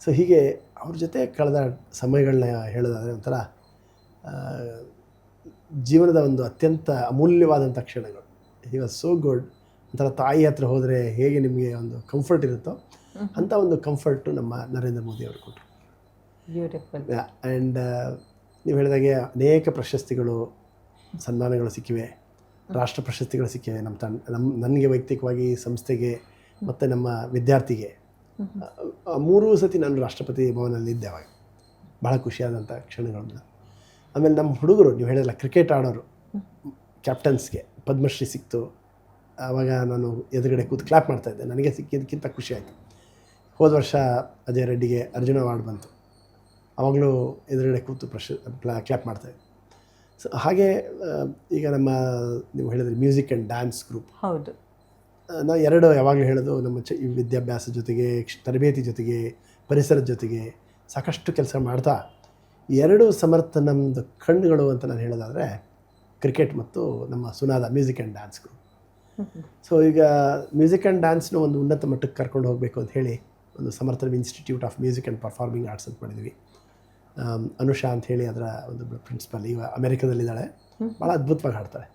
So ಹೀಗೆ ಅವ್ರ ಜೊತೆ ಕಳೆದ ಸಮಯಗಳನ್ನ ಹೇಳೋದಾದರೆ ಒಂಥರ ಜೀವನದ ಒಂದು ಅತ್ಯಂತ ಅಮೂಲ್ಯವಾದಂಥ ಕ್ಷಣಗಳು. He was so good. ಒಂಥರ ತಾಯಿ ಹತ್ರ ಹೋದರೆ ಹೇಗೆ ನಿಮಗೆ ಒಂದು ಕಂಫರ್ಟ್ ಇರುತ್ತೋ ಅಂಥ ಒಂದು ಕಂಫರ್ಟು ನಮ್ಮ ನರೇಂದ್ರ ಮೋದಿ ಅವರು ಕೊಟ್ಟರು. ಬ್ಯೂಟಿಫುಲ್. ಆ್ಯಂಡ್ ನೀವು ಹೇಳಿದಾಗೆ ಅನೇಕ ಪ್ರಶಸ್ತಿಗಳು ಸನ್ಮಾನಗಳು ಸಿಕ್ಕಿವೆ, ರಾಷ್ಟ್ರ ಪ್ರಶಸ್ತಿಗಳು ಸಿಕ್ಕಿವೆ. ನನಗೆ ವೈಯಕ್ತಿಕವಾಗಿ, ಸಂಸ್ಥೆಗೆ ಮತ್ತು ನಮ್ಮ ವಿದ್ಯಾರ್ಥಿಗೆ 3 ಸತಿ ನಾನು ರಾಷ್ಟ್ರಪತಿ ಭವನಲ್ಲಿದ್ದೆ. ಅವಾಗ ಭಾಳ ಖುಷಿಯಾದಂಥ ಕ್ಷಣಗಳನ್ನ. ಆಮೇಲೆ ನಮ್ಮ ಹುಡುಗರು, ನೀವು ಹೇಳಿದ್ರಲ್ಲ ಕ್ರಿಕೆಟ್ ಆಡೋರು, ಕ್ಯಾಪ್ಟನ್ಸ್ಗೆ ಪದ್ಮಶ್ರೀ ಸಿಕ್ತು. ಆವಾಗ ನಾನು ಎದುರುಗಡೆ ಕೂತು ಕ್ಲಾಪ್ ಮಾಡ್ತಾಯಿದ್ದೆ. ನನಗೆ ಸಿಕ್ಕಿದ್ದಕ್ಕಿಂತ ಖುಷಿ ಆಯಿತು. ಹೋದ ವರ್ಷ ಅಜಯ್ ರೆಡ್ಡಿಗೆ ಅರ್ಜುನ ಅವಾರ್ಡ್ ಬಂತು. ಆವಾಗಲೂ ಎದುರುಗಡೆ ಕೂತು ಕ್ಲಾಪ್ ಮಾಡ್ತಾಯಿದ್ದೆ. ಸೊ ಹಾಗೆ ಈಗ ನಮ್ಮ ನೀವು ಹೇಳಿದ್ರೆ ಮ್ಯೂಸಿಕ್ ಆ್ಯಂಡ್ ಡ್ಯಾನ್ಸ್ ಗ್ರೂಪ್. ಹೌದು. ನಾವು 2 ಯಾವಾಗಲೂ ಹೇಳೋದು, ನಮ್ಮ ವಿದ್ಯಾಭ್ಯಾಸ ಜೊತೆಗೆ, ತರಬೇತಿ ಜೊತೆಗೆ, ಪರಿಸರದ ಜೊತೆಗೆ ಸಾಕಷ್ಟು ಕೆಲಸ ಮಾಡ್ತಾ 2 ಸಮರ್ಥ ನಮ್ಮದು ಕಣ್ಣುಗಳು ಅಂತ ನಾನು ಹೇಳೋದಾದರೆ ಕ್ರಿಕೆಟ್ ಮತ್ತು ನಮ್ಮ Sunaada music and dance group. So ಈಗ ಮ್ಯೂಸಿಕ್ ಆ್ಯಂಡ್ ಡ್ಯಾನ್ಸ್ನ ಒಂದು ಉನ್ನತ ಮಟ್ಟಕ್ಕೆ ಕರ್ಕೊಂಡು ಹೋಗಬೇಕು ಅಂತ ಹೇಳಿ ಒಂದು ಸಮರ್ಥ institute of music and performing arts ಅಂತ ಮಾಡಿದ್ವಿ. ಅನುಷಾ ಅಂತ ಹೇಳಿ ಅದರ ಒಂದು ಪ್ರಿನ್ಸಿಪಲ್, ಈಗ ಅಮೆರಿಕದಲ್ಲಿದ್ದಾಳೆ. ಭಾಳ ಅದ್ಭುತವಾಗಿ ಹಾಡ್ತಾಳೆ.